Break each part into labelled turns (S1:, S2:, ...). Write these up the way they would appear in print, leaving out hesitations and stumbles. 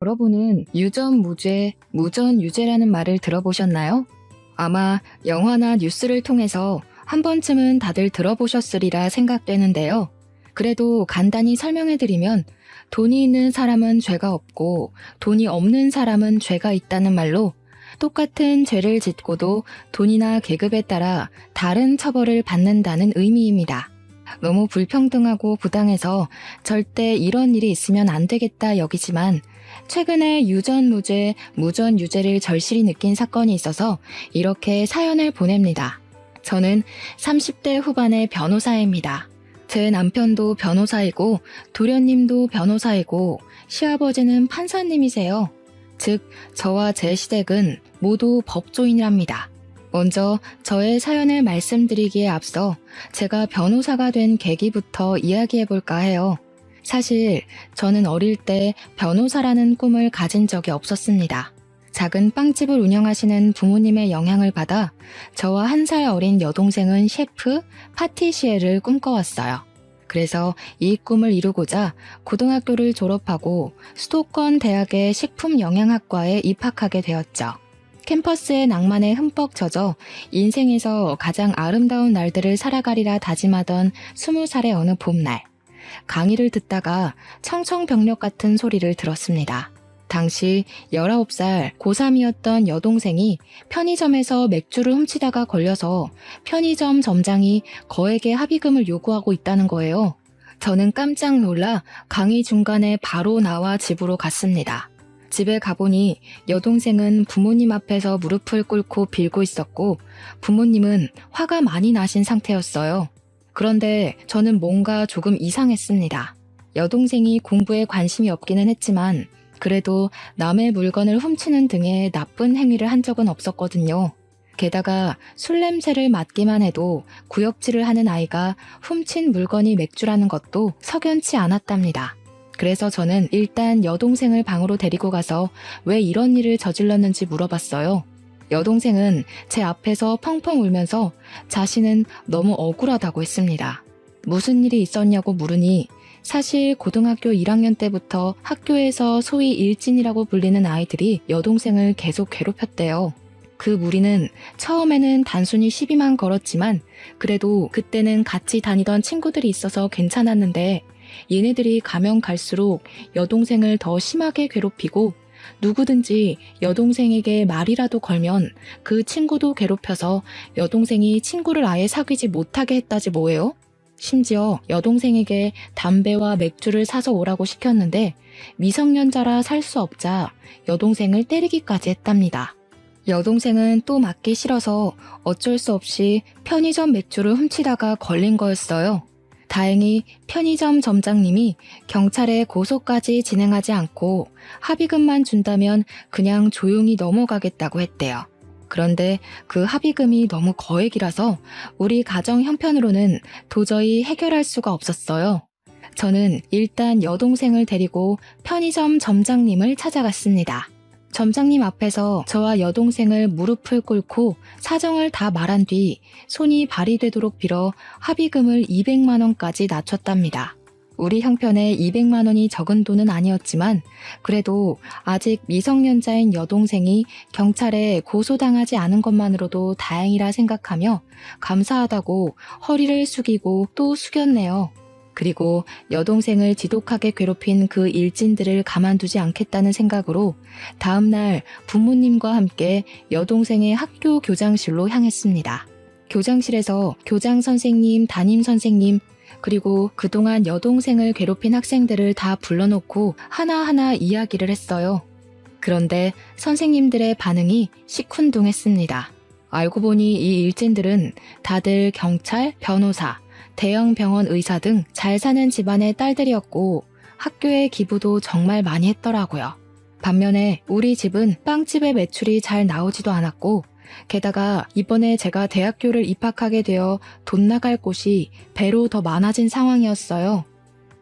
S1: 여러분은 유전무죄, 무전유죄라는 말을 들어보셨나요? 아마 영화나 뉴스를 통해서 한 번쯤은 다들 들어보셨으리라 생각되는데요. 그래도 간단히 설명해드리면 돈이 있는 사람은 죄가 없고 돈이 없는 사람은 죄가 있다는 말로 똑같은 죄를 짓고도 돈이나 계급에 따라 다른 처벌을 받는다는 의미입니다. 너무 불평등하고 부당해서 절대 이런 일이 있으면 안 되겠다 여기지만 최근에 유전무죄, 무전유죄를 절실히 느낀 사건이 있어서 이렇게 사연을 보냅니다. 저는 30대 후반의 변호사입니다. 제 남편도 변호사이고 도련님도 변호사이고 시아버지는 판사님이세요. 즉, 저와 제 시댁은 모두 법조인이랍니다. 먼저 저의 사연을 말씀드리기에 앞서 제가 변호사가 된 계기부터 이야기해볼까 해요. 사실 저는 어릴 때 변호사라는 꿈을 가진 적이 없었습니다. 작은 빵집을 운영하시는 부모님의 영향을 받아 저와 1살 어린 여동생은 셰프, 파티시에를 꿈꿔왔어요. 그래서 이 꿈을 이루고자 고등학교를 졸업하고 수도권 대학의 식품영양학과에 입학하게 되었죠. 캠퍼스의 낭만에 흠뻑 젖어 인생에서 가장 아름다운 날들을 살아가리라 다짐하던 20살의 어느 봄날, 강의를 듣다가 청청병력 같은 소리를 들었습니다. 당시 19살 고3이었던 여동생이 편의점에서 맥주를 훔치다가 걸려서 편의점 점장이 거액의 합의금을 요구하고 있다는 거예요. 저는 깜짝 놀라 강의 중간에 바로 나와 집으로 갔습니다. 집에 가보니 여동생은 부모님 앞에서 무릎을 꿇고 빌고 있었고 부모님은 화가 많이 나신 상태였어요. 그런데 저는 뭔가 조금 이상했습니다. 여동생이 공부에 관심이 없기는 했지만 그래도 남의 물건을 훔치는 등의 나쁜 행위를 한 적은 없었거든요. 게다가 술 냄새를 맡기만 해도 구역질을 하는 아이가 훔친 물건이 맥주라는 것도 석연치 않았답니다. 그래서 저는 일단 여동생을 방으로 데리고 가서 왜 이런 일을 저질렀는지 물어봤어요. 여동생은 제 앞에서 펑펑 울면서 자신은 너무 억울하다고 했습니다. 무슨 일이 있었냐고 물으니 사실 고등학교 1학년 때부터 학교에서 소위 일진이라고 불리는 아이들이 여동생을 계속 괴롭혔대요. 그 무리는 처음에는 단순히 시비만 걸었지만 그래도 그때는 같이 다니던 친구들이 있어서 괜찮았는데 얘네들이 가면 갈수록 여동생을 더 심하게 괴롭히고 누구든지 여동생에게 말이라도 걸면 그 친구도 괴롭혀서 여동생이 친구를 아예 사귀지 못하게 했다지 뭐예요? 심지어 여동생에게 담배와 맥주를 사서 오라고 시켰는데 미성년자라 살 수 없자 여동생을 때리기까지 했답니다. 여동생은 또 맞기 싫어서 어쩔 수 없이 편의점 맥주를 훔치다가 걸린 거였어요. 다행히 편의점 점장님이 경찰에 고소까지 진행하지 않고 합의금만 준다면 그냥 조용히 넘어가겠다고 했대요. 그런데 그 합의금이 너무 거액이라서 우리 가정 형편으로는 도저히 해결할 수가 없었어요. 저는 일단 여동생을 데리고 편의점 점장님을 찾아갔습니다. 점장님 앞에서 저와 여동생을 무릎을 꿇고 사정을 다 말한 뒤 손이 발이 되도록 빌어 합의금을 200만 원까지 낮췄답니다. 우리 형편에 200만 원이 적은 돈은 아니었지만 그래도 아직 미성년자인 여동생이 경찰에 고소당하지 않은 것만으로도 다행이라 생각하며 감사하다고 허리를 숙이고 또 숙였네요. 그리고 여동생을 지독하게 괴롭힌 그 일진들을 가만두지 않겠다는 생각으로 다음날 부모님과 함께 여동생의 학교 교장실로 향했습니다. 교장실에서 교장 선생님, 담임 선생님, 그리고 그동안 여동생을 괴롭힌 학생들을 다 불러놓고 하나하나 이야기를 했어요. 그런데 선생님들의 반응이 시큰둥했습니다. 알고 보니 이 일진들은 다들 경찰, 변호사, 대형 병원 의사 등 잘 사는 집안의 딸들이었고 학교에 기부도 정말 많이 했더라고요. 반면에 우리 집은 빵집의 매출이 잘 나오지도 않았고 게다가 이번에 제가 대학교를 입학하게 되어 돈 나갈 곳이 배로 더 많아진 상황이었어요.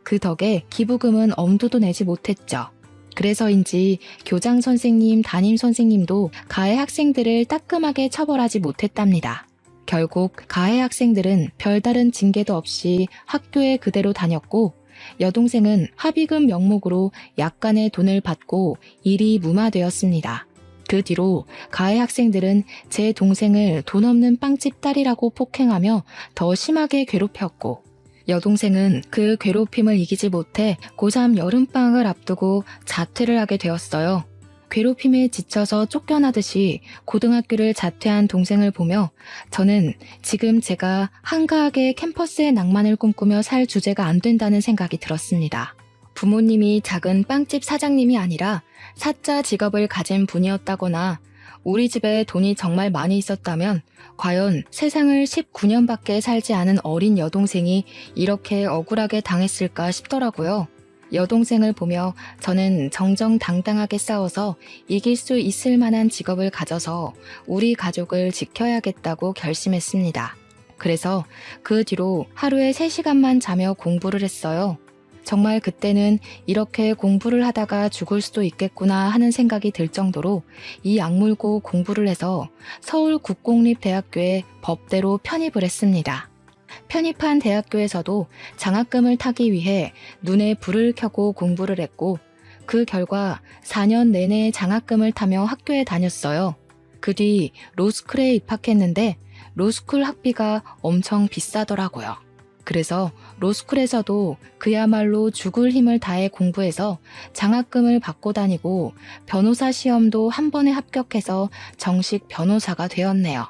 S1: 그 덕에 기부금은 엄두도 내지 못했죠. 그래서인지 교장 선생님, 담임 선생님도 가해 학생들을 따끔하게 처벌하지 못했답니다. 결국 가해 학생들은 별다른 징계도 없이 학교에 그대로 다녔고 여동생은 합의금 명목으로 약간의 돈을 받고 일이 무마되었습니다. 그 뒤로 가해 학생들은 제 동생을 돈 없는 빵집 딸이라고 폭행하며 더 심하게 괴롭혔고, 여동생은 그 괴롭힘을 이기지 못해 고3 여름방학을 앞두고 자퇴를 하게 되었어요. 괴롭힘에 지쳐서 쫓겨나듯이 고등학교를 자퇴한 동생을 보며 저는 지금 제가 한가하게 캠퍼스의 낭만을 꿈꾸며 살 주제가 안 된다는 생각이 들었습니다. 부모님이 작은 빵집 사장님이 아니라 사자 직업을 가진 분이었다거나 우리 집에 돈이 정말 많이 있었다면 과연 세상을 19년밖에 살지 않은 어린 여동생이 이렇게 억울하게 당했을까 싶더라고요. 여동생을 보며 저는 정정당당하게 싸워서 이길 수 있을 만한 직업을 가져서 우리 가족을 지켜야겠다고 결심했습니다. 그래서 그 뒤로 하루에 3시간만 자며 공부를 했어요. 정말 그때는 이렇게 공부를 하다가 죽을 수도 있겠구나 하는 생각이 들 정도로 이 악물고 공부를 해서 서울국공립대학교에 법대로 편입을 했습니다. 편입한 대학교에서도 장학금을 타기 위해 눈에 불을 켜고 공부를 했고 그 결과 4년 내내 장학금을 타며 학교에 다녔어요. 그 뒤 로스쿨에 입학했는데 로스쿨 학비가 엄청 비싸더라고요. 그래서 로스쿨에서도 그야말로 죽을 힘을 다해 공부해서 장학금을 받고 다니고 변호사 시험도 한 번에 합격해서 정식 변호사가 되었네요.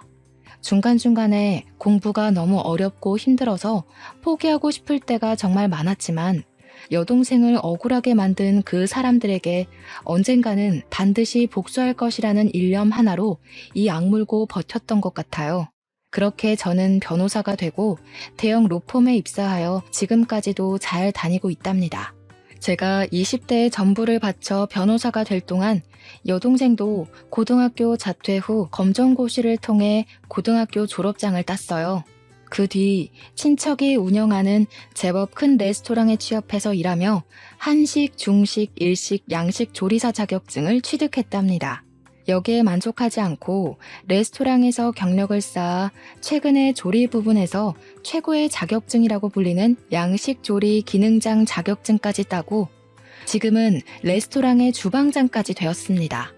S1: 중간중간에 공부가 너무 어렵고 힘들어서 포기하고 싶을 때가 정말 많았지만 여동생을 억울하게 만든 그 사람들에게 언젠가는 반드시 복수할 것이라는 일념 하나로 이 악물고 버텼던 것 같아요. 그렇게 저는 변호사가 되고 대형 로펌에 입사하여 지금까지도 잘 다니고 있답니다. 제가 20대의 전부를 바쳐 변호사가 될 동안 여동생도 고등학교 자퇴 후 검정고시를 통해 고등학교 졸업장을 땄어요. 그 뒤 친척이 운영하는 제법 큰 레스토랑에 취업해서 일하며 한식, 중식, 일식, 양식 조리사 자격증을 취득했답니다. 여기에 만족하지 않고 레스토랑에서 경력을 쌓아 최근에 조리 부분에서 최고의 자격증이라고 불리는 양식 조리 기능장 자격증까지 따고 지금은 레스토랑의 주방장까지 되었습니다.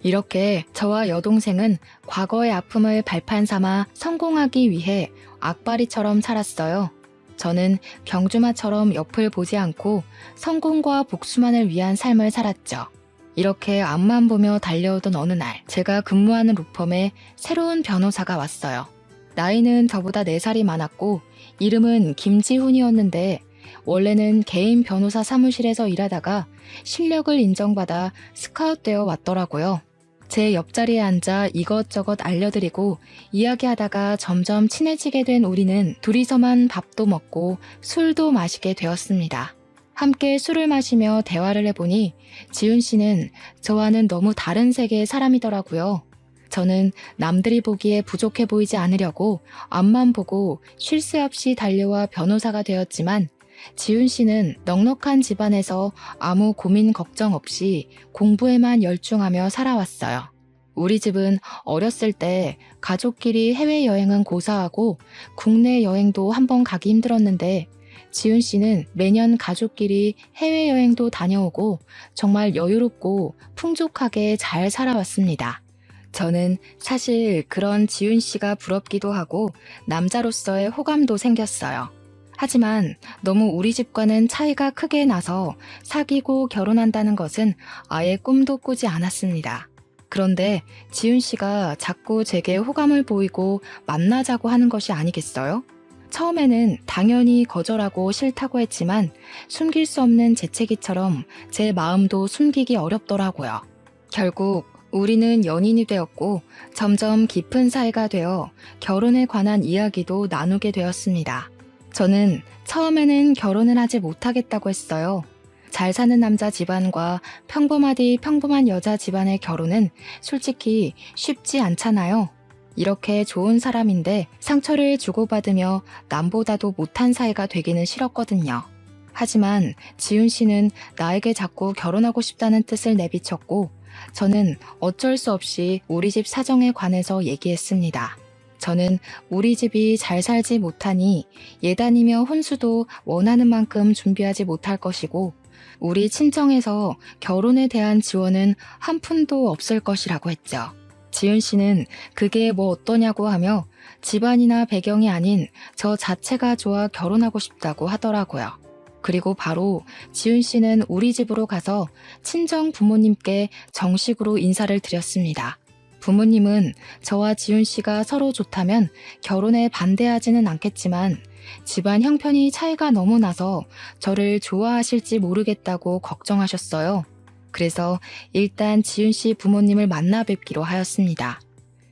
S1: 이렇게 저와 여동생은 과거의 아픔을 발판 삼아 성공하기 위해 악바리처럼 살았어요. 저는 경주마처럼 옆을 보지 않고 성공과 복수만을 위한 삶을 살았죠. 이렇게 앞만 보며 달려오던 어느 날 제가 근무하는 로펌에 새로운 변호사가 왔어요. 나이는 저보다 4살이 많았고 이름은 김지훈이었는데 원래는 개인 변호사 사무실에서 일하다가 실력을 인정받아 스카웃되어 왔더라고요. 제 옆자리에 앉아 이것저것 알려드리고 이야기하다가 점점 친해지게 된 우리는 둘이서만 밥도 먹고 술도 마시게 되었습니다. 함께 술을 마시며 대화를 해보니 지훈 씨는 저와는 너무 다른 세계의 사람이더라고요. 저는 남들이 보기에 부족해 보이지 않으려고 앞만 보고 쉴 새 없이 달려와 변호사가 되었지만 지훈 씨는 넉넉한 집안에서 아무 고민 걱정 없이 공부에만 열중하며 살아왔어요. 우리 집은 어렸을 때 가족끼리 해외여행은 고사하고 국내 여행도 한번 가기 힘들었는데 지훈 씨는 매년 가족끼리 해외여행도 다녀오고 정말 여유롭고 풍족하게 잘 살아왔습니다. 저는 사실 그런 지훈 씨가 부럽기도 하고 남자로서의 호감도 생겼어요. 하지만 너무 우리 집과는 차이가 크게 나서 사귀고 결혼한다는 것은 아예 꿈도 꾸지 않았습니다. 그런데 지훈 씨가 자꾸 제게 호감을 보이고 만나자고 하는 것이 아니겠어요? 처음에는 당연히 거절하고 싫다고 했지만 숨길 수 없는 재채기처럼 제 마음도 숨기기 어렵더라고요. 결국 우리는 연인이 되었고 점점 깊은 사이가 되어 결혼에 관한 이야기도 나누게 되었습니다. 저는 처음에는 결혼을 하지 못하겠다고 했어요. 잘 사는 남자 집안과 평범하디 평범한 여자 집안의 결혼은 솔직히 쉽지 않잖아요. 이렇게 좋은 사람인데 상처를 주고받으며 남보다도 못한 사이가 되기는 싫었거든요. 하지만 지훈 씨는 나에게 자꾸 결혼하고 싶다는 뜻을 내비쳤고 저는 어쩔 수 없이 우리 집 사정에 관해서 얘기했습니다. 저는 우리 집이 잘 살지 못하니 예단이며 혼수도 원하는 만큼 준비하지 못할 것이고 우리 친정에서 결혼에 대한 지원은 한 푼도 없을 것이라고 했죠. 지은 씨는 그게 뭐 어떠냐고 하며 집안이나 배경이 아닌 저 자체가 좋아 결혼하고 싶다고 하더라고요. 그리고 바로 지은 씨는 우리 집으로 가서 친정 부모님께 정식으로 인사를 드렸습니다. 부모님은 저와 지은 씨가 서로 좋다면 결혼에 반대하지는 않겠지만 집안 형편이 차이가 너무 나서 저를 좋아하실지 모르겠다고 걱정하셨어요. 그래서 일단 지은 씨 부모님을 만나 뵙기로 하였습니다.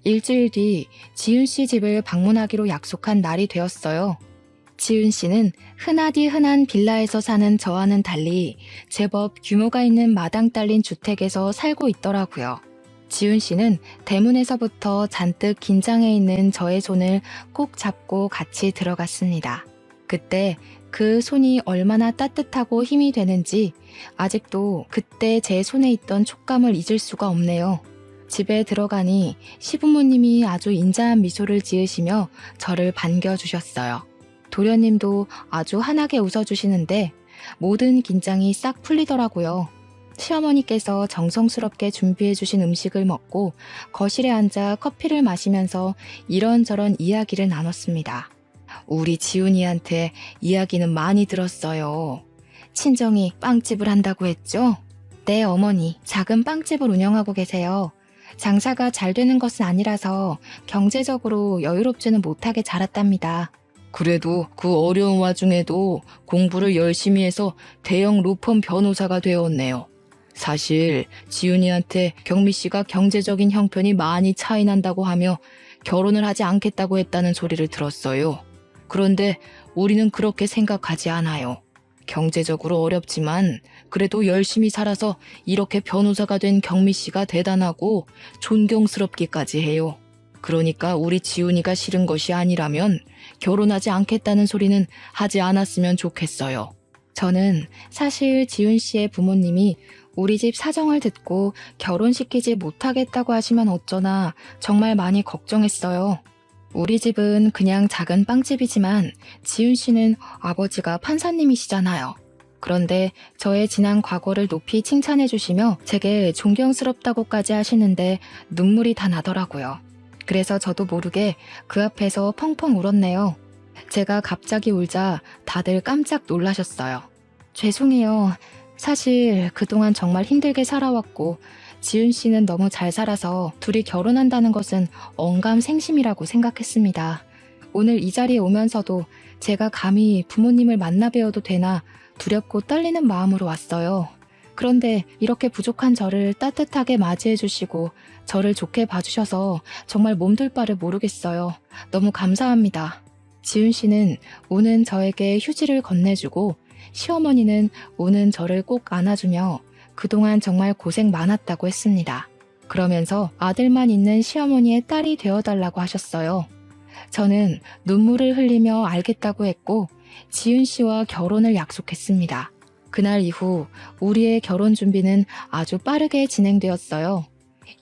S1: 일주일 뒤 지은 씨 집을 방문하기로 약속한 날이 되었어요. 지은 씨는 흔하디 흔한 빌라에서 사는 저와는 달리 제법 규모가 있는 마당 딸린 주택에서 살고 있더라고요. 지은 씨는 대문에서부터 잔뜩 긴장해 있는 저의 손을 꼭 잡고 같이 들어갔습니다. 그때 그 손이 얼마나 따뜻하고 힘이 되는지 아직도 그때 제 손에 있던 촉감을 잊을 수가 없네요. 집에 들어가니 시부모님이 아주 인자한 미소를 지으시며 저를 반겨주셨어요. 도련님도 아주 환하게 웃어주시는데 모든 긴장이 싹 풀리더라고요. 시어머니께서 정성스럽게 준비해주신 음식을 먹고 거실에 앉아 커피를 마시면서 이런저런 이야기를 나눴습니다. 우리 지훈이한테 이야기는 많이 들었어요. 친정이 빵집을 한다고 했죠? 네, 어머니, 작은 빵집을 운영하고 계세요. 장사가 잘 되는 것은 아니라서 경제적으로 여유롭지는 못하게 자랐답니다. 그래도 그 어려운 와중에도 공부를 열심히 해서 대형 로펌 변호사가 되었네요. 사실 지훈이한테 경미 씨가 경제적인 형편이 많이 차이 난다고 하며 결혼을 하지 않겠다고 했다는 소리를 들었어요. 그런데 우리는 그렇게 생각하지 않아요. 경제적으로 어렵지만 그래도 열심히 살아서 이렇게 변호사가 된 경미 씨가 대단하고 존경스럽기까지 해요. 그러니까 우리 지훈이가 싫은 것이 아니라면 결혼하지 않겠다는 소리는 하지 않았으면 좋겠어요. 저는 사실 지훈 씨의 부모님이 우리 집 사정을 듣고 결혼시키지 못하겠다고 하시면 어쩌나 정말 많이 걱정했어요. 우리 집은 그냥 작은 빵집이지만 지훈 씨는 아버지가 판사님이시잖아요. 그런데 저의 지난 과거를 높이 칭찬해 주시며 제게 존경스럽다고까지 하시는데 눈물이 다 나더라고요. 그래서 저도 모르게 그 앞에서 펑펑 울었네요. 제가 갑자기 울자 다들 깜짝 놀라셨어요. 죄송해요. 사실 그동안 정말 힘들게 살아왔고 지은 씨는 너무 잘 살아서 둘이 결혼한다는 것은 언감생심이라고 생각했습니다. 오늘 이 자리에 오면서도 제가 감히 부모님을 만나 뵈어도 되나 두렵고 떨리는 마음으로 왔어요. 그런데 이렇게 부족한 저를 따뜻하게 맞이해 주시고 저를 좋게 봐주셔서 정말 몸둘 바를 모르겠어요. 너무 감사합니다. 지은 씨는 우는 저에게 휴지를 건네주고 시어머니는 우는 저를 꼭 안아주며 그동안 정말 고생 많았다고 했습니다. 그러면서 아들만 있는 시어머니의 딸이 되어달라고 하셨어요. 저는 눈물을 흘리며 알겠다고 했고 지은 씨와 결혼을 약속했습니다. 그날 이후 우리의 결혼 준비는 아주 빠르게 진행되었어요.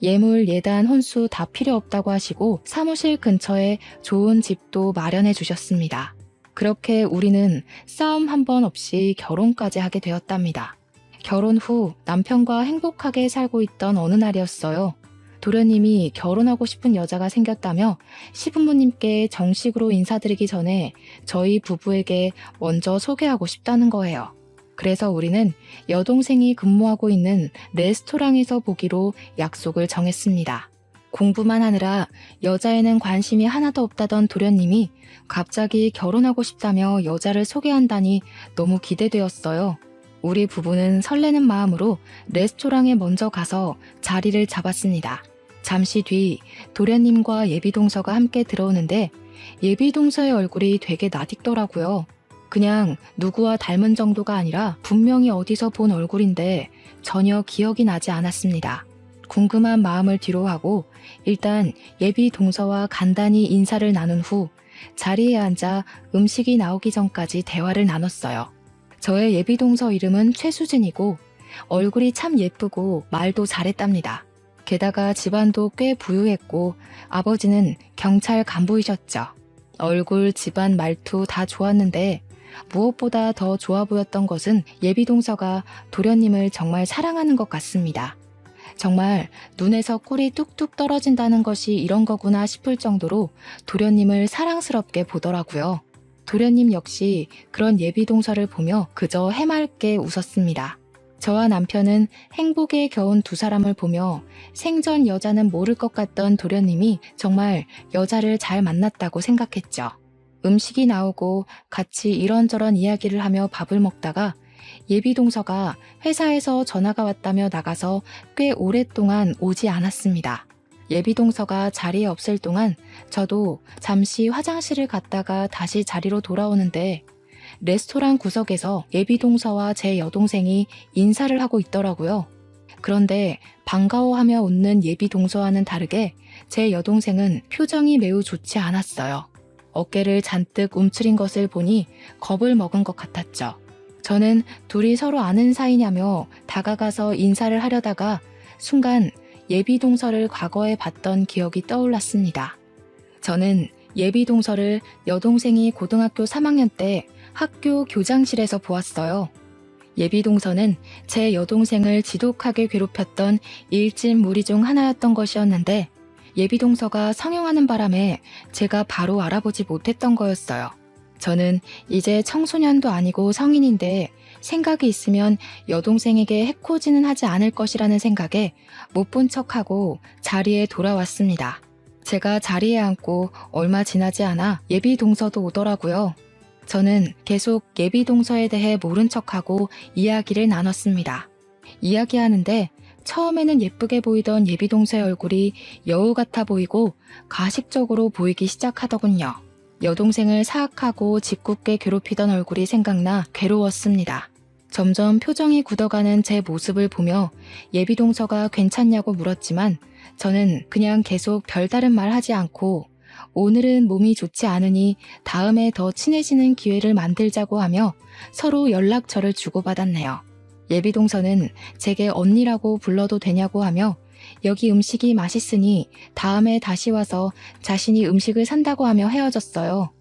S1: 예물, 예단, 혼수 다 필요 없다고 하시고 사무실 근처에 좋은 집도 마련해 주셨습니다. 그렇게 우리는 싸움 한 번 없이 결혼까지 하게 되었답니다. 결혼 후 남편과 행복하게 살고 있던 어느 날이었어요. 도련님이 결혼하고 싶은 여자가 생겼다며 시부모님께 정식으로 인사드리기 전에 저희 부부에게 먼저 소개하고 싶다는 거예요. 그래서 우리는 여동생이 근무하고 있는 레스토랑에서 보기로 약속을 정했습니다. 공부만 하느라 여자에는 관심이 하나도 없다던 도련님이 갑자기 결혼하고 싶다며 여자를 소개한다니 너무 기대되었어요. 우리 부부는 설레는 마음으로 레스토랑에 먼저 가서 자리를 잡았습니다. 잠시 뒤 도련님과 예비동서가 함께 들어오는데 예비동서의 얼굴이 되게 낯익더라고요. 그냥 누구와 닮은 정도가 아니라 분명히 어디서 본 얼굴인데 전혀 기억이 나지 않았습니다. 궁금한 마음을 뒤로하고 일단 예비 동서와 간단히 인사를 나눈 후 자리에 앉아 음식이 나오기 전까지 대화를 나눴어요. 저의 예비 동서 이름은 최수진이고 얼굴이 참 예쁘고 말도 잘했답니다. 게다가 집안도 꽤 부유했고 아버지는 경찰 간부이셨죠. 얼굴, 집안, 말투 다 좋았는데 무엇보다 더 좋아 보였던 것은 예비동서가 도련님을 정말 사랑하는 것 같습니다. 정말 눈에서 꿀이 뚝뚝 떨어진다는 것이 이런 거구나 싶을 정도로 도련님을 사랑스럽게 보더라고요. 도련님 역시 그런 예비동서를 보며 그저 해맑게 웃었습니다. 저와 남편은 행복에 겨운 두 사람을 보며 생전 여자는 모를 것 같던 도련님이 정말 여자를 잘 만났다고 생각했죠. 음식이 나오고 같이 이런저런 이야기를 하며 밥을 먹다가 예비동서가 회사에서 전화가 왔다며 나가서 꽤 오랫동안 오지 않았습니다. 예비동서가 자리에 없을 동안 저도 잠시 화장실을 갔다가 다시 자리로 돌아오는데 레스토랑 구석에서 예비동서와 제 여동생이 인사를 하고 있더라고요. 그런데 반가워하며 웃는 예비동서와는 다르게 제 여동생은 표정이 매우 좋지 않았어요. 어깨를 잔뜩 움츠린 것을 보니 겁을 먹은 것 같았죠. 저는 둘이 서로 아는 사이냐며 다가가서 인사를 하려다가 순간 예비동서를 과거에 봤던 기억이 떠올랐습니다. 저는 예비동서를 여동생이 고등학교 3학년 때 학교 교장실에서 보았어요. 예비동서는 제 여동생을 지독하게 괴롭혔던 일진 무리 중 하나였던 것이었는데 예비동서가 성형하는 바람에 제가 바로 알아보지 못했던 거였어요. 저는 이제 청소년도 아니고 성인인데 생각이 있으면 여동생에게 해코지는 하지 않을 것이라는 생각에 못 본 척하고 자리에 돌아왔습니다. 제가 자리에 앉고 얼마 지나지 않아 예비동서도 오더라고요. 저는 계속 예비동서에 대해 모른 척하고 이야기를 나눴습니다. 이야기하는데 처음에는 예쁘게 보이던 예비동서의 얼굴이 여우 같아 보이고 가식적으로 보이기 시작하더군요. 여동생을 사악하고 짓궂게 괴롭히던 얼굴이 생각나 괴로웠습니다. 점점 표정이 굳어가는 제 모습을 보며 예비동서가 괜찮냐고 물었지만 저는 그냥 계속 별다른 말 하지 않고 오늘은 몸이 좋지 않으니 다음에 더 친해지는 기회를 만들자고 하며 서로 연락처를 주고받았네요. 예비동서는 제게 언니라고 불러도 되냐고 하며 여기 음식이 맛있으니 다음에 다시 와서 자신이 음식을 산다고 하며 헤어졌어요.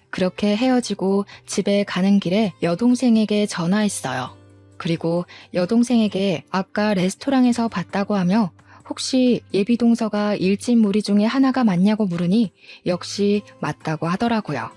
S1: 그렇게 헤어지고 집에 가는 길에 여동생에게 전화했어요. 그리고 여동생에게 아까 레스토랑에서 봤다고 하며 혹시 예비동서가 일진 무리 중에 하나가 맞냐고 물으니 역시 맞다고 하더라고요.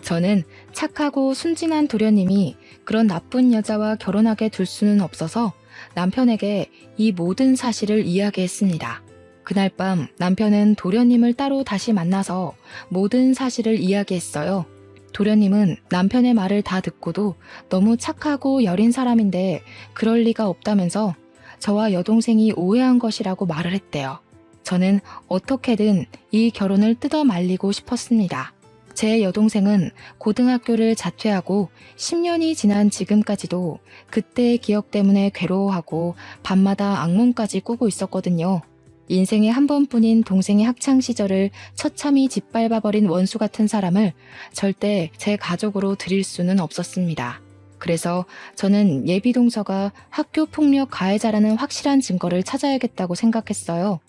S1: 저는 착하고 순진한 도련님이 그런 나쁜 여자와 결혼하게 둘 수는 없어서 남편에게 이 모든 사실을 이야기했습니다. 그날 밤 남편은 도련님을 따로 다시 만나서 모든 사실을 이야기했어요. 도련님은 남편의 말을 다 듣고도 너무 착하고 여린 사람인데 그럴 리가 없다면서 저와 여동생이 오해한 것이라고 말을 했대요. 저는 어떻게든 이 결혼을 뜯어 말리고 싶었습니다. 제 여동생은 고등학교를 자퇴하고 10년이 지난 지금까지도 그때의 기억 때문에 괴로워하고 밤마다 악몽까지 꾸고 있었거든요. 인생에 한 번뿐인 동생의 학창시절을 처참히 짓밟아버린 원수 같은 사람을 절대 제 가족으로 들일 수는 없었습니다. 그래서 저는 예비동서가 학교폭력 가해자라는 확실한 증거를 찾아야겠다고 생각했어요.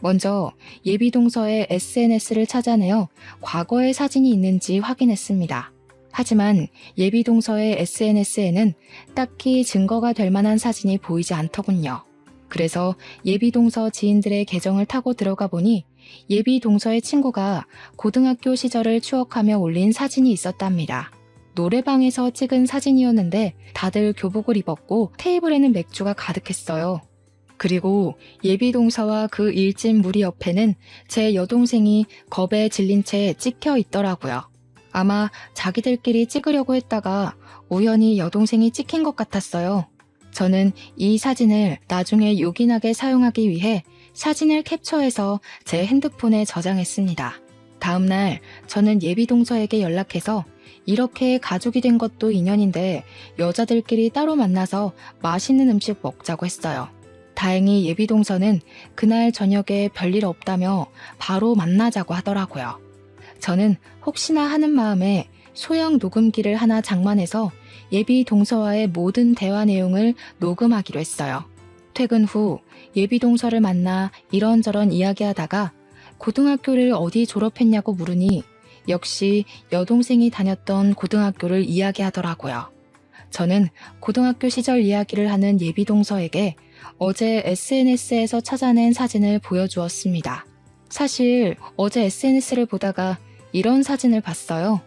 S1: 먼저 예비동서의 SNS를 찾아내어 과거의 사진이 있는지 확인했습니다. 하지만 예비동서의 SNS에는 딱히 증거가 될 만한 사진이 보이지 않더군요. 그래서 예비동서 지인들의 계정을 타고 들어가 보니 예비동서의 친구가 고등학교 시절을 추억하며 올린 사진이 있었답니다. 노래방에서 찍은 사진이었는데 다들 교복을 입었고 테이블에는 맥주가 가득했어요. 그리고 예비동서와 그 일진 무리 옆에는 제 여동생이 겁에 질린 채 찍혀 있더라고요. 아마 자기들끼리 찍으려고 했다가 우연히 여동생이 찍힌 것 같았어요. 저는 이 사진을 나중에 요긴하게 사용하기 위해 사진을 캡처해서 제 핸드폰에 저장했습니다. 다음날 저는 예비동서에게 연락해서 이렇게 가족이 된 것도 인연인데 여자들끼리 따로 만나서 맛있는 음식 먹자고 했어요. 다행히 예비동서는 그날 저녁에 별일 없다며 바로 만나자고 하더라고요. 저는 혹시나 하는 마음에 소형 녹음기를 하나 장만해서 예비동서와의 모든 대화 내용을 녹음하기로 했어요. 퇴근 후 예비동서를 만나 이런저런 이야기하다가 고등학교를 어디 졸업했냐고 물으니 역시 여동생이 다녔던 고등학교를 이야기하더라고요. 저는 고등학교 시절 이야기를 하는 예비동서에게 어제 SNS에서 찾아낸 사진을 보여주었습니다. 사실 어제 SNS를 보다가 이런 사진을 봤어요.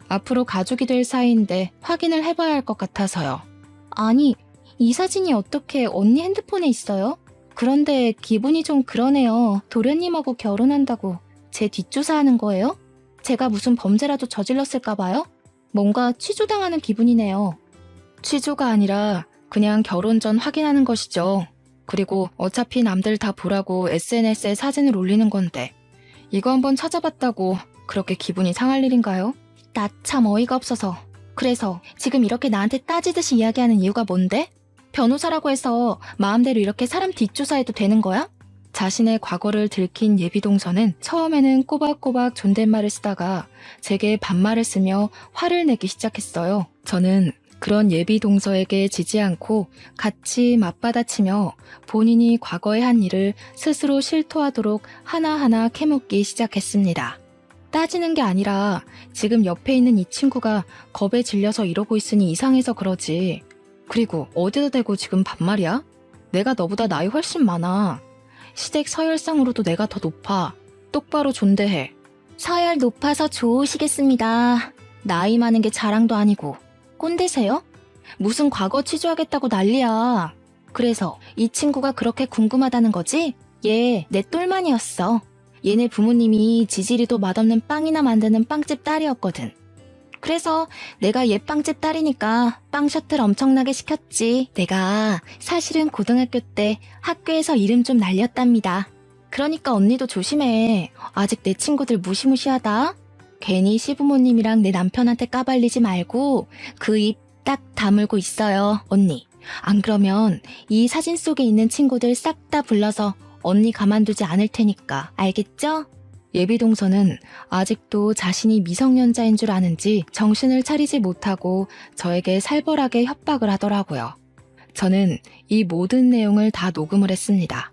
S1: 앞으로 가족이 될 사이인데 확인을 해봐야 할 것 같아서요. 아니, 이 사진이 어떻게 언니 핸드폰에 있어요? 그런데 기분이 좀 그러네요. 도련님하고 결혼한다고 제 뒷조사하는 거예요? 제가 무슨 범죄라도 저질렀을까 봐요? 뭔가 취조당하는 기분이네요. 취조가 아니라 그냥 결혼 전 확인하는 것이죠. 그리고 어차피 남들 다 보라고 SNS에 사진을 올리는 건데 이거 한번 찾아봤다고 그렇게 기분이 상할 일인가요? 나 참 어이가 없어서. 그래서 지금 이렇게 나한테 따지듯이 이야기하는 이유가 뭔데? 변호사라고 해서 마음대로 이렇게 사람 뒷조사해도 되는 거야? 자신의 과거를 들킨 예비동서는 처음에는 꼬박꼬박 존댓말을 쓰다가 제게 반말을 쓰며 화를 내기 시작했어요. 저는 그런 예비동서에게 지지 않고 같이 맞받아치며 본인이 과거에 한 일을 스스로 실토하도록 하나하나 캐묻기 시작했습니다. 따지는 게 아니라 지금 옆에 있는 이 친구가 겁에 질려서 이러고 있으니 이상해서 그러지. 그리고 어디다 대고 지금 반말이야? 내가 너보다 나이 훨씬 많아. 시댁 서열상으로도 내가 더 높아. 똑바로 존대해. 서열 높아서 좋으시겠습니다. 나이 많은 게 자랑도 아니고. 꼰대세요? 무슨 과거 취조하겠다고 난리야. 그래서 이 친구가 그렇게 궁금하다는 거지? 얘 내 똘만이었어. 얘네 부모님이 지지리도 맛없는 빵이나 만드는 빵집 딸이었거든. 그래서 내가 얘 빵집 딸이니까 빵 셔틀 엄청나게 시켰지. 내가 사실은 고등학교 때 학교에서 이름 좀 날렸답니다. 그러니까 언니도 조심해. 아직 내 친구들 무시무시하다. 괜히 시부모님이랑 내 남편한테 까발리지 말고 그 입 딱 다물고 있어요, 언니. 안 그러면 이 사진 속에 있는 친구들 싹 다 불러서 언니 가만두지 않을 테니까. 알겠죠? 예비동서는 아직도 자신이 미성년자인 줄 아는지 정신을 차리지 못하고 저에게 살벌하게 협박을 하더라고요. 저는 이 모든 내용을 다 녹음을 했습니다.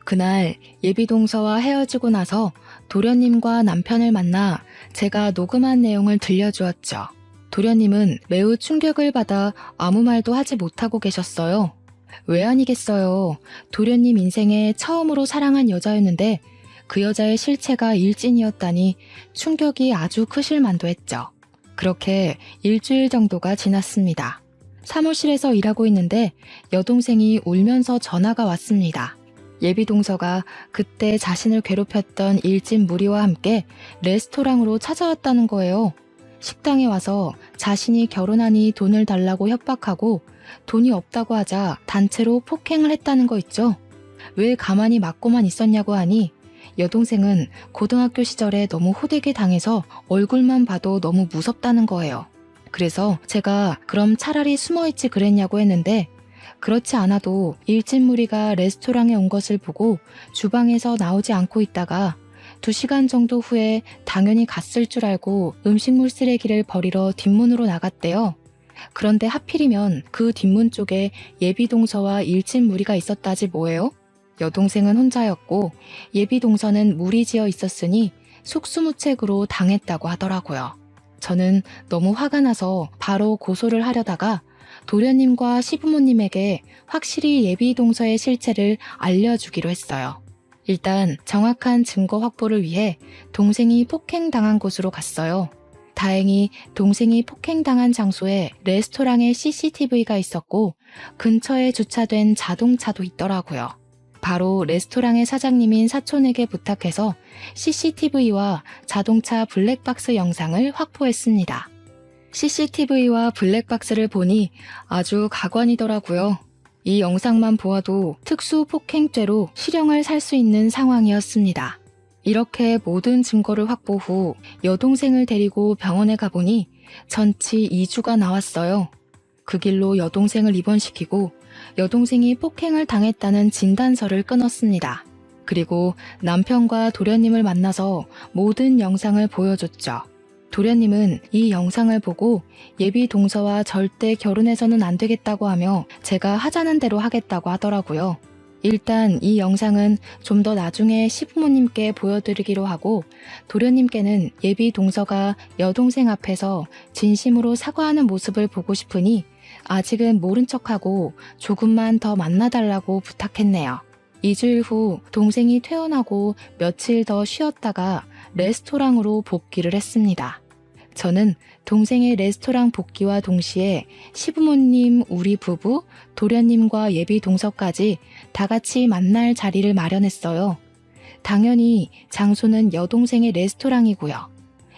S1: 그날 예비동서와 헤어지고 나서 도련님과 남편을 만나 제가 녹음한 내용을 들려주었죠. 도련님은 매우 충격을 받아 아무 말도 하지 못하고 계셨어요. 왜 아니겠어요. 도련님 인생에 처음으로 사랑한 여자였는데 그 여자의 실체가 일진이었다니 충격이 아주 크실 만도 했죠. 그렇게 일주일 정도가 지났습니다. 사무실에서 일하고 있는데 여동생이 울면서 전화가 왔습니다. 예비동서가 그때 자신을 괴롭혔던 일진 무리와 함께 레스토랑으로 찾아왔다는 거예요. 식당에 와서 자신이 결혼하니 돈을 달라고 협박하고 돈이 없다고 하자 단체로 폭행을 했다는 거 있죠. 왜 가만히 맞고만 있었냐고 하니 여동생은 고등학교 시절에 너무 호되게 당해서 얼굴만 봐도 너무 무섭다는 거예요. 그래서 제가 그럼 차라리 숨어있지 그랬냐고 했는데 그렇지 않아도 일진 무리가 레스토랑에 온 것을 보고 주방에서 나오지 않고 있다가 2시간 정도 후에 당연히 갔을 줄 알고 음식물 쓰레기를 버리러 뒷문으로 나갔대요. 그런데 하필이면 그 뒷문 쪽에 예비동서와 일진 무리가 있었다지 뭐예요? 여동생은 혼자였고 예비동서는 무리지어 있었으니 속수무책으로 당했다고 하더라고요. 저는 너무 화가 나서 바로 고소를 하려다가 도련님과 시부모님에게 확실히 예비동서의 실체를 알려주기로 했어요. 일단 정확한 증거 확보를 위해 동생이 폭행당한 곳으로 갔어요. 다행히 동생이 폭행당한 장소에 레스토랑에 CCTV가 있었고 근처에 주차된 자동차도 있더라고요. 바로 레스토랑의 사장님인 사촌에게 부탁해서 CCTV와 자동차 블랙박스 영상을 확보했습니다. CCTV와 블랙박스를 보니 아주 가관이더라고요. 이 영상만 보아도 특수폭행죄로 실형을 살 수 있는 상황이었습니다. 이렇게 모든 증거를 확보 후 여동생을 데리고 병원에 가보니 전치 2주가 나왔어요. 그 길로 여동생을 입원시키고 여동생이 폭행을 당했다는 진단서를 끊었습니다. 그리고 남편과 도련님을 만나서 모든 영상을 보여줬죠. 도련님은 이 영상을 보고 예비동서와 절대 결혼해서는 안 되겠다고 하며 제가 하자는 대로 하겠다고 하더라고요. 일단 이 영상은 좀 더 나중에 시부모님께 보여드리기로 하고 도련님께는 예비 동서가 여동생 앞에서 진심으로 사과하는 모습을 보고 싶으니 아직은 모른 척하고 조금만 더 만나달라고 부탁했네요. 2주일 후 동생이 퇴원하고 며칠 더 쉬었다가 레스토랑으로 복귀를 했습니다. 저는 동생의 레스토랑 복귀와 동시에 시부모님, 우리 부부, 도련님과 예비 동서까지 다 같이 만날 자리를 마련했어요. 당연히 장소는 여동생의 레스토랑이고요.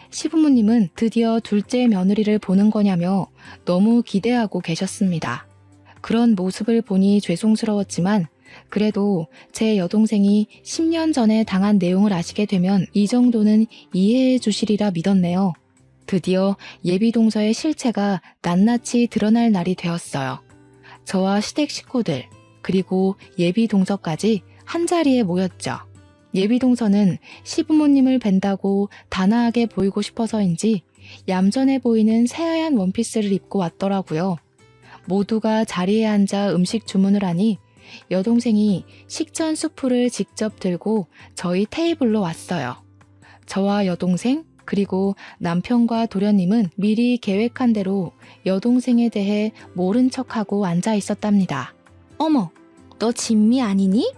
S1: 시부모님은 드디어 둘째 며느리를 보는 거냐며 너무 기대하고 계셨습니다. 그런 모습을 보니 죄송스러웠지만 그래도 제 여동생이 10년 전에 당한 내용을 아시게 되면 이 정도는 이해해 주시리라 믿었네요. 드디어 예비 동서의 실체가 낱낱이 드러날 날이 되었어요. 저와 시댁 식구들 그리고 예비 동서까지 한자리에 모였죠. 예비 동서는 시부모님을 뵌다고 단아하게 보이고 싶어서인지 얌전해 보이는 새하얀 원피스를 입고 왔더라고요. 모두가 자리에 앉아 음식 주문을 하니 여동생이 식전 수프를 직접 들고 저희 테이블로 왔어요. 저와 여동생 그리고 남편과 도련님은 미리 계획한 대로 여동생에 대해 모른 척하고 앉아 있었답니다. 어머, 너 진미 아니니?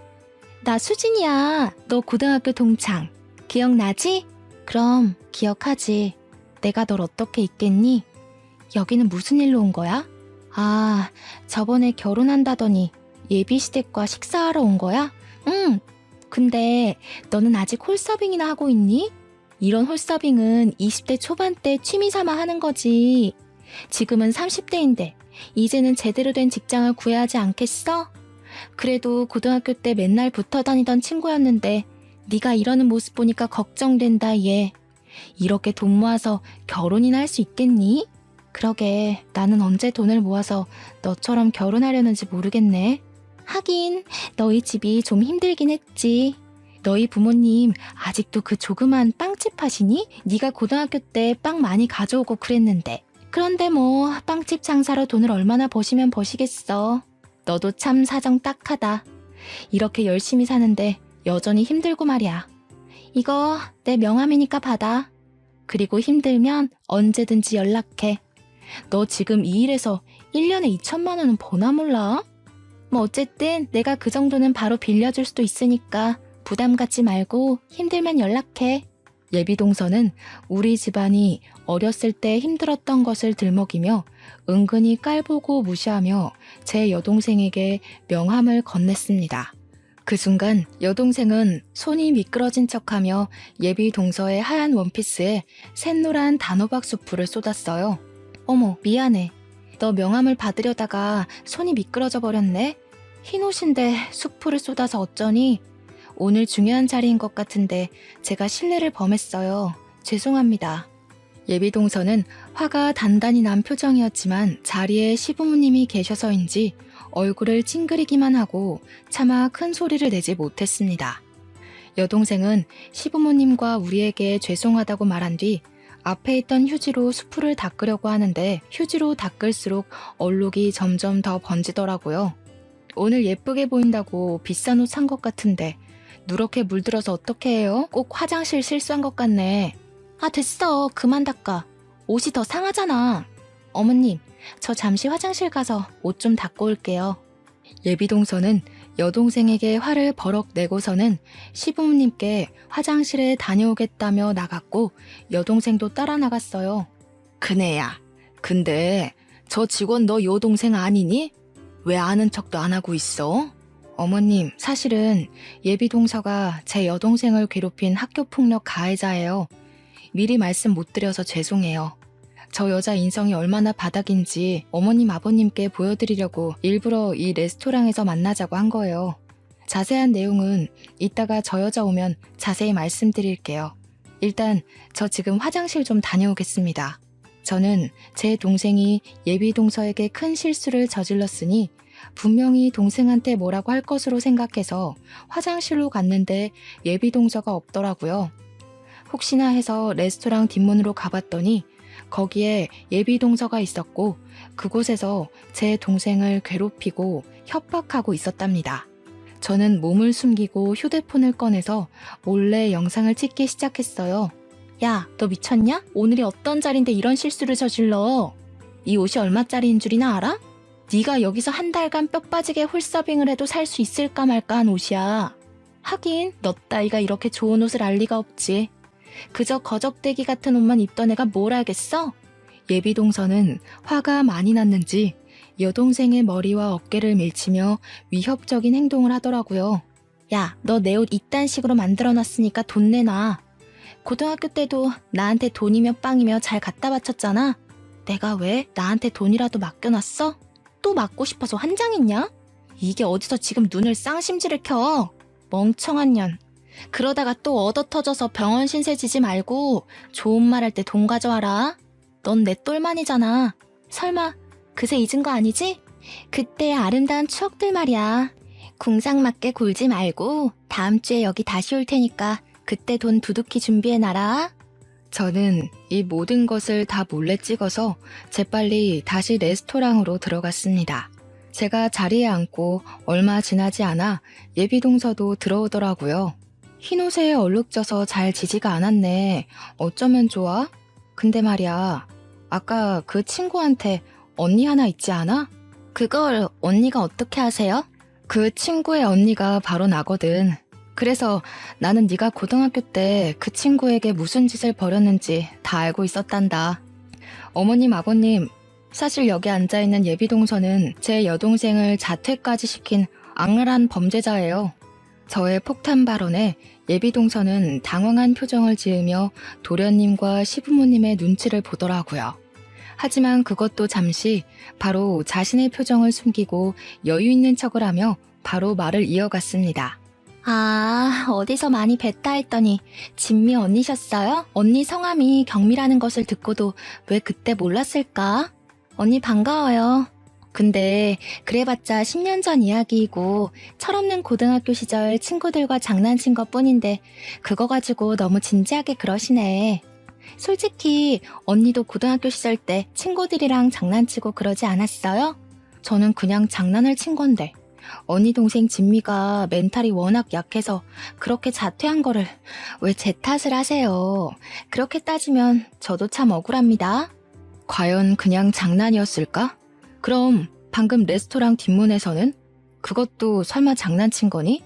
S1: 나 수진이야. 너 고등학교 동창. 기억나지? 그럼 기억하지. 내가 널 어떻게 잊겠니? 여기는 무슨 일로 온 거야? 아, 저번에 결혼한다더니 예비시댁과 식사하러 온 거야? 응. 근데 너는 아직 홀서빙이나 하고 있니? 이런 홀서빙은 20대 초반 때 취미 삼아 하는 거지. 지금은 30대인데 이제는 제대로 된 직장을 구해야 하지 않겠어? 그래도 고등학교 때 맨날 붙어 다니던 친구였는데 네가 이러는 모습 보니까 걱정된다 얘. 이렇게 돈 모아서 결혼이나 할 수 있겠니? 그러게 나는 언제 돈을 모아서 너처럼 결혼하려는지 모르겠네. 하긴 너희 집이 좀 힘들긴 했지. 너희 부모님 아직도 그 조그만 빵집 하시니? 네가 고등학교 때 빵 많이 가져오고 그랬는데. 그런데 뭐 빵집 장사로 돈을 얼마나 버시면 버시겠어. 너도 참 사정 딱하다. 이렇게 열심히 사는데 여전히 힘들고 말이야. 이거 내 명함이니까 받아. 그리고 힘들면 언제든지 연락해. 너 지금 이 일에서 1년에 2천만 원은 버나 몰라? 뭐 어쨌든 내가 그 정도는 바로 빌려줄 수도 있으니까 부담 갖지 말고 힘들면 연락해. 예비 동서는 우리 집안이 어렸을 때 힘들었던 것을 들먹이며 은근히 깔보고 무시하며 제 여동생에게 명함을 건넸습니다. 그 순간 여동생은 손이 미끄러진 척하며 예비 동서의 하얀 원피스에 샛노란 단호박 수프를 쏟았어요. 어머, 미안해. 너 명함을 받으려다가 손이 미끄러져 버렸네. 흰 옷인데 수프를 쏟아서 어쩌니? 오늘 중요한 자리인 것 같은데 제가 실례를 범했어요. 죄송합니다. 예비 동서는 화가 단단히 난 표정이었지만 자리에 시부모님이 계셔서인지 얼굴을 찡그리기만 하고 차마 큰 소리를 내지 못했습니다. 여동생은 시부모님과 우리에게 죄송하다고 말한 뒤 앞에 있던 휴지로 수프를 닦으려고 하는데 휴지로 닦을수록 얼룩이 점점 더 번지더라고요. 오늘 예쁘게 보인다고 비싼 옷 산 것 같은데 누렇게 물들어서 어떻게 해요? 꼭 화장실 실수한 것 같네. 아 됐어. 그만 닦아. 옷이 더 상하잖아. 어머님, 저 잠시 화장실 가서 옷 좀 닦고 올게요. 예비 동서는 여동생에게 화를 버럭 내고서는 시부모님께 화장실에 다녀오겠다며 나갔고 여동생도 따라 나갔어요. 그네야, 근데 저 직원 너 여동생 아니니? 왜 아는 척도 안 하고 있어? 어머님, 사실은 예비 동서가 제 여동생을 괴롭힌 학교폭력 가해자예요. 미리 말씀 못 드려서 죄송해요. 저 여자 인성이 얼마나 바닥인지 어머님 아버님께 보여드리려고 일부러 이 레스토랑에서 만나자고 한 거예요. 자세한 내용은 이따가 저 여자 오면 자세히 말씀드릴게요. 일단 저 지금 화장실 좀 다녀오겠습니다. 저는 제 동생이 예비 동서에게 큰 실수를 저질렀으니 분명히 동생한테 뭐라고 할 것으로 생각해서 화장실로 갔는데 예비 동서가 없더라고요. 혹시나 해서 레스토랑 뒷문으로 가봤더니 거기에 예비 동서가 있었고 그곳에서 제 동생을 괴롭히고 협박하고 있었답니다. 저는 몸을 숨기고 휴대폰을 꺼내서 몰래 영상을 찍기 시작했어요. 야, 너 미쳤냐? 오늘이 어떤 날인데 이런 실수를 저질러? 이 옷이 얼마짜리인 줄이나 알아? 네가 여기서 한 달간 뼈 빠지게 홀서빙을 해도 살 수 있을까 말까 한 옷이야. 하긴 너 따위가 이렇게 좋은 옷을 알 리가 없지. 그저 거적대기 같은 옷만 입던 애가 뭘 알겠어? 예비동서는 화가 많이 났는지 여동생의 머리와 어깨를 밀치며 위협적인 행동을 하더라고요. 야, 너 내 옷 이딴 식으로 만들어놨으니까 돈 내놔. 고등학교 때도 나한테 돈이며 빵이며 잘 갖다 바쳤잖아. 내가 왜 나한테 돈이라도 맡겨놨어? 또 맞고 싶어서 환장했냐? 이게 어디서 지금 눈을 쌍심지를 켜? 멍청한 년. 그러다가 또 얻어 터져서 병원 신세 지지 말고 좋은 말 할 때 돈 가져와라. 넌 내 똘만이잖아. 설마 그새 잊은 거 아니지? 그때의 아름다운 추억들 말이야. 궁상맞게 굴지 말고 다음 주에 여기 다시 올 테니까 그때 돈 두둑히 준비해놔라. 저는 이 모든 것을 다 몰래 찍어서 재빨리 다시 레스토랑으로 들어갔습니다. 제가 자리에 앉고 얼마 지나지 않아 예비동서도 들어오더라고요. 흰옷에 얼룩져서 잘 지지가 않았네. 어쩌면 좋아? 근데 말이야, 아까 그 친구한테 언니 하나 있지 않아? 그걸 언니가 어떻게 아세요? 그 친구의 언니가 바로 나거든. 그래서 나는 네가 고등학교 때 그 친구에게 무슨 짓을 벌였는지 다 알고 있었단다. 어머님, 아버님, 사실 여기 앉아있는 예비동서는 제 여동생을 자퇴까지 시킨 악랄한 범죄자예요. 저의 폭탄 발언에 예비동서는 당황한 표정을 지으며 도련님과 시부모님의 눈치를 보더라고요. 하지만 그것도 잠시 바로 자신의 표정을 숨기고 여유 있는 척을 하며 바로 말을 이어갔습니다. 아, 어디서 많이 뵀다 했더니 진미 언니셨어요? 언니 성함이 경미라는 것을 듣고도 왜 그때 몰랐을까? 언니 반가워요. 근데 그래봤자 10년 전 이야기이고 철없는 고등학교 시절 친구들과 장난친 것뿐인데 그거 가지고 너무 진지하게 그러시네. 솔직히 언니도 고등학교 시절 때 친구들이랑 장난치고 그러지 않았어요? 저는 그냥 장난을 친 건데 언니 동생 진미가 멘탈이 워낙 약해서 그렇게 자퇴한 거를 왜 제 탓을 하세요? 그렇게 따지면 저도 참 억울합니다. 과연 그냥 장난이었을까? 그럼 방금 레스토랑 뒷문에서는? 그것도 설마 장난친 거니?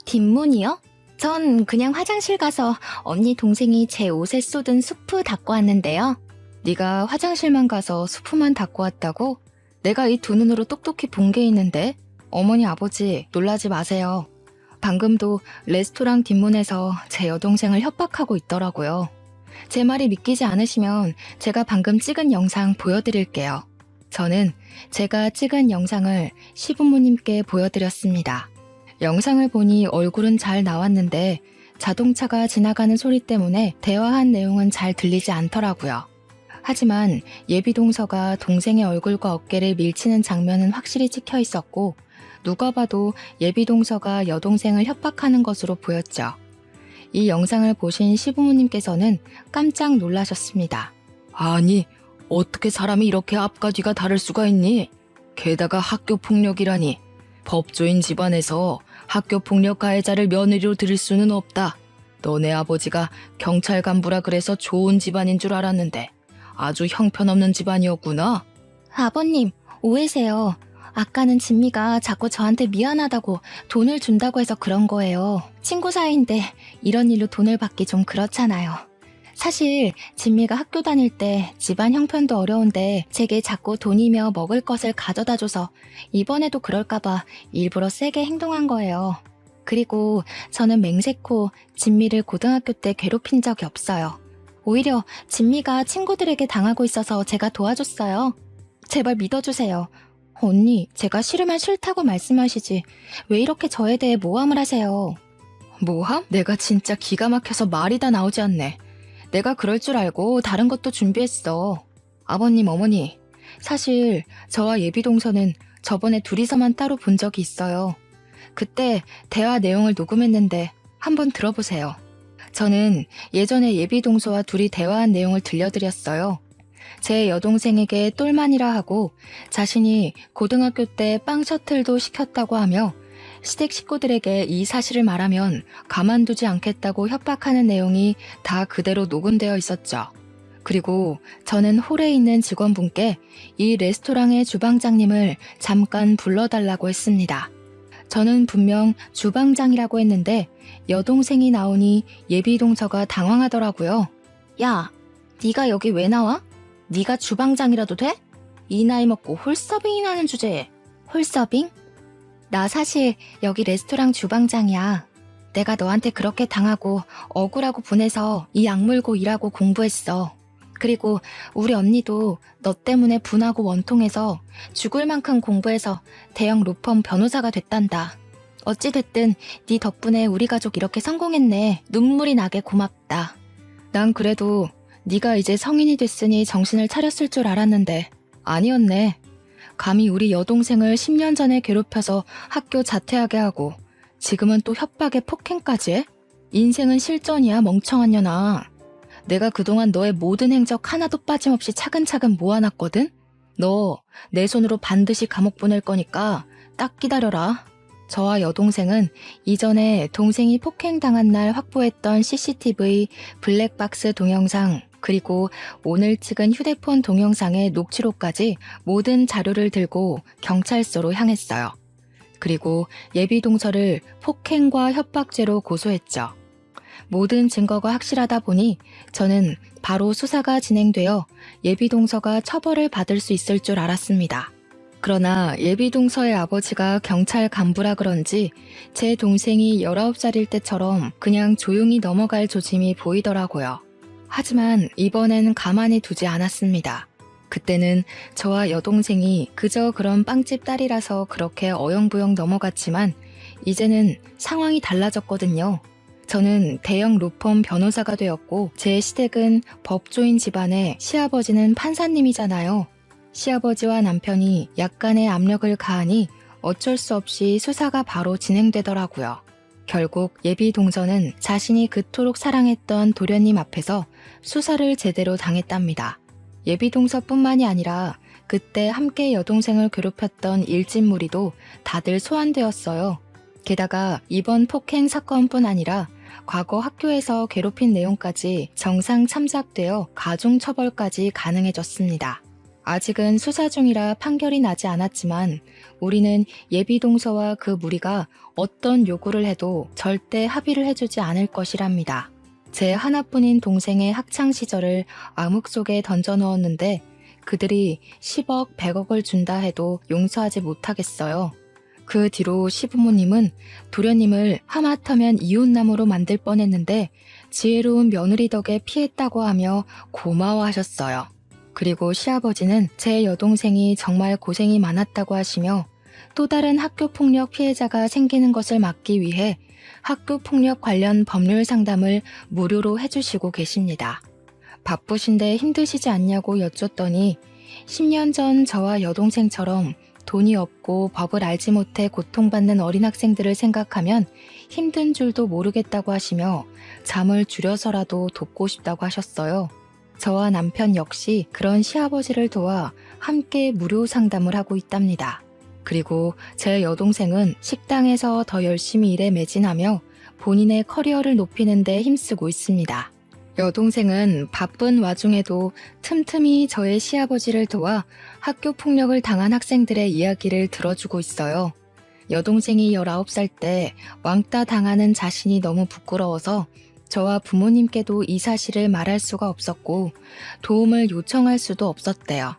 S1: 뒷문이요? 전 그냥 화장실 가서 언니 동생이 제 옷에 쏟은 수프 닦고 왔는데요. 네가 화장실만 가서 수프만 닦고 왔다고? 내가 이 두 눈으로 똑똑히 본 게 있는데? 어머니, 아버지, 놀라지 마세요. 방금도 레스토랑 뒷문에서 제 여동생을 협박하고 있더라고요. 제 말이 믿기지 않으시면 제가 방금 찍은 영상 보여드릴게요. 저는 제가 찍은 영상을 시부모님께 보여드렸습니다. 영상을 보니 얼굴은 잘 나왔는데 자동차가 지나가는 소리 때문에 대화한 내용은 잘 들리지 않더라고요. 하지만 예비동서가 동생의 얼굴과 어깨를 밀치는 장면은 확실히 찍혀 있었고 누가 봐도 예비동서가 여동생을 협박하는 것으로 보였죠. 이 영상을 보신 시부모님께서는 깜짝 놀라셨습니다. 아니, 어떻게 사람이 이렇게 앞과 뒤가 다를 수가 있니? 게다가 학교폭력이라니. 법조인 집안에서 학교폭력 가해자를 며느리로 들일 수는 없다. 너네 아버지가 경찰 간부라 그래서 좋은 집안인 줄 알았는데 아주 형편없는 집안이었구나. 아버님, 오해세요. 아까는 진미가 자꾸 저한테 미안하다고 돈을 준다고 해서 그런 거예요. 친구 사이인데 이런 일로 돈을 받기 좀 그렇잖아요. 사실 진미가 학교 다닐 때 집안 형편도 어려운데 제게 자꾸 돈이며 먹을 것을 가져다 줘서 이번에도 그럴까봐 일부러 세게 행동한 거예요. 그리고 저는 맹세코 진미를 고등학교 때 괴롭힌 적이 없어요. 오히려 진미가 친구들에게 당하고 있어서 제가 도와줬어요. 제발 믿어주세요. 언니, 제가 싫으면 싫다고 말씀하시지 왜 이렇게 저에 대해 모함을 하세요? 모함? 내가 진짜 기가 막혀서 말이 다 나오지 않네. 내가 그럴 줄 알고 다른 것도 준비했어. 아버님, 어머니, 사실 저와 예비동서는 저번에 둘이서만 따로 본 적이 있어요. 그때 대화 내용을 녹음했는데 한번 들어보세요. 저는 예전에 예비동서와 둘이 대화한 내용을 들려드렸어요. 제 여동생에게 똘만이라 하고 자신이 고등학교 때 빵 셔틀도 시켰다고 하며 시댁 식구들에게 이 사실을 말하면 가만두지 않겠다고 협박하는 내용이 다 그대로 녹음되어 있었죠. 그리고 저는 홀에 있는 직원분께 이 레스토랑의 주방장님을 잠깐 불러달라고 했습니다. 저는 분명 주방장이라고 했는데 여동생이 나오니 예비동서가 당황하더라고요. 야, 네가 여기 왜 나와? 네가 주방장이라도 돼? 이 나이 먹고 홀서빙이나 하는 주제에. 홀서빙? 나 사실 여기 레스토랑 주방장이야. 내가 너한테 그렇게 당하고 억울하고 분해서 이 악물고 일하고 공부했어. 그리고 우리 언니도 너 때문에 분하고 원통해서 죽을 만큼 공부해서 대형 로펌 변호사가 됐단다. 어찌됐든 네 덕분에 우리 가족 이렇게 성공했네. 눈물이 나게 고맙다. 난 그래도 네가 이제 성인이 됐으니 정신을 차렸을 줄 알았는데 아니었네. 감히 우리 여동생을 10년 전에 괴롭혀서 학교 자퇴하게 하고 지금은 또 협박에 폭행까지 해? 인생은 실전이야, 멍청한 년아. 내가 그동안 너의 모든 행적 하나도 빠짐없이 차근차근 모아놨거든? 너 내 손으로 반드시 감옥 보낼 거니까 딱 기다려라. 저와 여동생은 이전에 동생이 폭행당한 날 확보했던 CCTV, 블랙박스 동영상, 그리고 오늘 찍은 휴대폰 동영상의 녹취록까지 모든 자료를 들고 경찰서로 향했어요. 그리고 예비동서를 폭행과 협박죄로 고소했죠. 모든 증거가 확실하다 보니 저는 바로 수사가 진행되어 예비동서가 처벌을 받을 수 있을 줄 알았습니다. 그러나 예비동서의 아버지가 경찰 간부라 그런지 제 동생이 19살일 때처럼 그냥 조용히 넘어갈 조짐이 보이더라고요. 하지만 이번엔 가만히 두지 않았습니다. 그때는 저와 여동생이 그저 그런 빵집 딸이라서 그렇게 어영부영 넘어갔지만 이제는 상황이 달라졌거든요. 저는 대형 로펌 변호사가 되었고 제 시댁은 법조인 집안에 시아버지는 판사님이잖아요. 시아버지와 남편이 약간의 압력을 가하니 어쩔 수 없이 수사가 바로 진행되더라고요. 결국 예비동서는 자신이 그토록 사랑했던 도련님 앞에서 수사를 제대로 당했답니다. 예비동서뿐만이 아니라 그때 함께 여동생을 괴롭혔던 일진무리도 다들 소환되었어요. 게다가 이번 폭행 사건뿐 아니라 과거 학교에서 괴롭힌 내용까지 정상 참작되어 가중처벌까지 가능해졌습니다. 아직은 수사 중이라 판결이 나지 않았지만 우리는 예비동서와 그 무리가 어떤 요구를 해도 절대 합의를 해주지 않을 것이랍니다. 제 하나뿐인 동생의 학창시절을 암흑 속에 던져넣었는데 그들이 10억, 100억을 준다 해도 용서하지 못하겠어요. 그 뒤로 시부모님은 도련님을 하마터면 이웃나무로 만들 뻔했는데 지혜로운 며느리 덕에 피했다고 하며 고마워하셨어요. 그리고 시아버지는 제 여동생이 정말 고생이 많았다고 하시며 또 다른 학교폭력 피해자가 생기는 것을 막기 위해 학교폭력 관련 법률 상담을 무료로 해주시고 계십니다. 바쁘신데 힘드시지 않냐고 여쭸더니 10년 전 저와 여동생처럼 돈이 없고 법을 알지 못해 고통받는 어린 학생들을 생각하면 힘든 줄도 모르겠다고 하시며 잠을 줄여서라도 돕고 싶다고 하셨어요. 저와 남편 역시 그런 시아버지를 도와 함께 무료 상담을 하고 있답니다. 그리고 제 여동생은 식당에서 더 열심히 일에 매진하며 본인의 커리어를 높이는 데 힘쓰고 있습니다. 여동생은 바쁜 와중에도 틈틈이 저의 시아버지를 도와 학교 폭력을 당한 학생들의 이야기를 들어주고 있어요. 여동생이 19살 때 왕따 당하는 자신이 너무 부끄러워서 저와 부모님께도 이 사실을 말할 수가 없었고 도움을 요청할 수도 없었대요.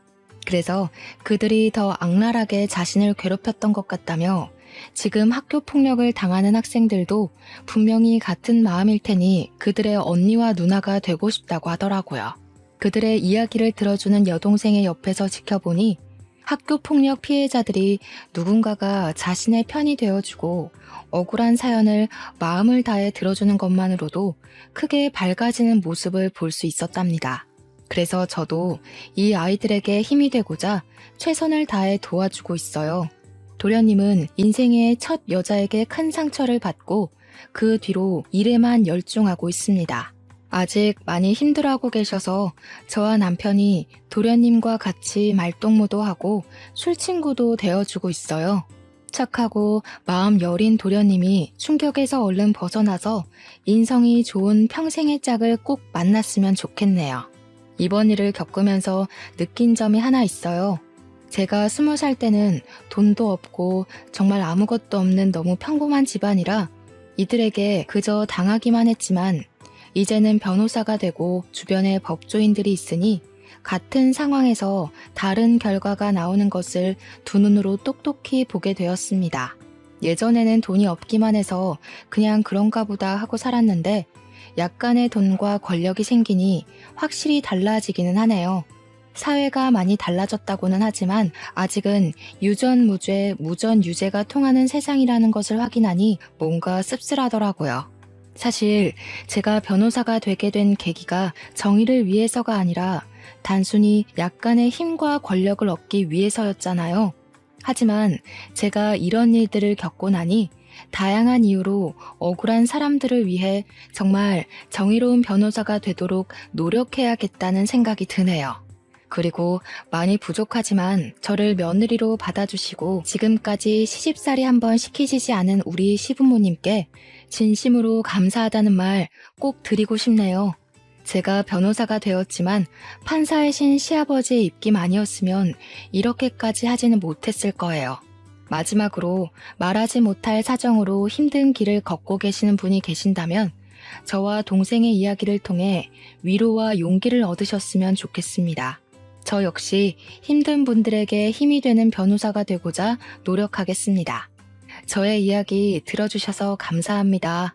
S1: 그래서 그들이 더 악랄하게 자신을 괴롭혔던 것 같다며 지금 학교 폭력을 당하는 학생들도 분명히 같은 마음일 테니 그들의 언니와 누나가 되고 싶다고 하더라고요. 그들의 이야기를 들어주는 여동생의 옆에서 지켜보니 학교 폭력 피해자들이 누군가가 자신의 편이 되어주고 억울한 사연을 마음을 다해 들어주는 것만으로도 크게 밝아지는 모습을 볼 수 있었답니다. 그래서 저도 이 아이들에게 힘이 되고자 최선을 다해 도와주고 있어요. 도련님은 인생의 첫 여자에게 큰 상처를 받고 그 뒤로 일에만 열중하고 있습니다. 아직 많이 힘들어하고 계셔서 저와 남편이 도련님과 같이 말동무도 하고 술친구도 되어주고 있어요. 착하고 마음 여린 도련님이 충격에서 얼른 벗어나서 인성이 좋은 평생의 짝을 꼭 만났으면 좋겠네요. 이번 일을 겪으면서 느낀 점이 하나 있어요. 제가 20살 때는 돈도 없고 정말 아무것도 없는 너무 평범한 집안이라 이들에게 그저 당하기만 했지만 이제는 변호사가 되고 주변에 법조인들이 있으니 같은 상황에서 다른 결과가 나오는 것을 두 눈으로 똑똑히 보게 되었습니다. 예전에는 돈이 없기만 해서 그냥 그런가 보다 하고 살았는데 약간의 돈과 권력이 생기니 확실히 달라지기는 하네요. 사회가 많이 달라졌다고는 하지만 아직은 유전무죄, 무전유죄가 통하는 세상이라는 것을 확인하니 뭔가 씁쓸하더라고요. 사실 제가 변호사가 되게 된 계기가 정의를 위해서가 아니라 단순히 약간의 힘과 권력을 얻기 위해서였잖아요. 하지만 제가 이런 일들을 겪고 나니 다양한 이유로 억울한 사람들을 위해 정말 정의로운 변호사가 되도록 노력해야겠다는 생각이 드네요. 그리고 많이 부족하지만 저를 며느리로 받아주시고 지금까지 시집살이 한번 시키시지 않은 우리 시부모님께 진심으로 감사하다는 말 꼭 드리고 싶네요. 제가 변호사가 되었지만 판사이신 시아버지의 입김 아니었으면 이렇게까지 하지는 못했을 거예요. 마지막으로 말하지 못할 사정으로 힘든 길을 걷고 계시는 분이 계신다면 저와 동생의 이야기를 통해 위로와 용기를 얻으셨으면 좋겠습니다. 저 역시 힘든 분들에게 힘이 되는 변호사가 되고자 노력하겠습니다. 저의 이야기 들어주셔서 감사합니다.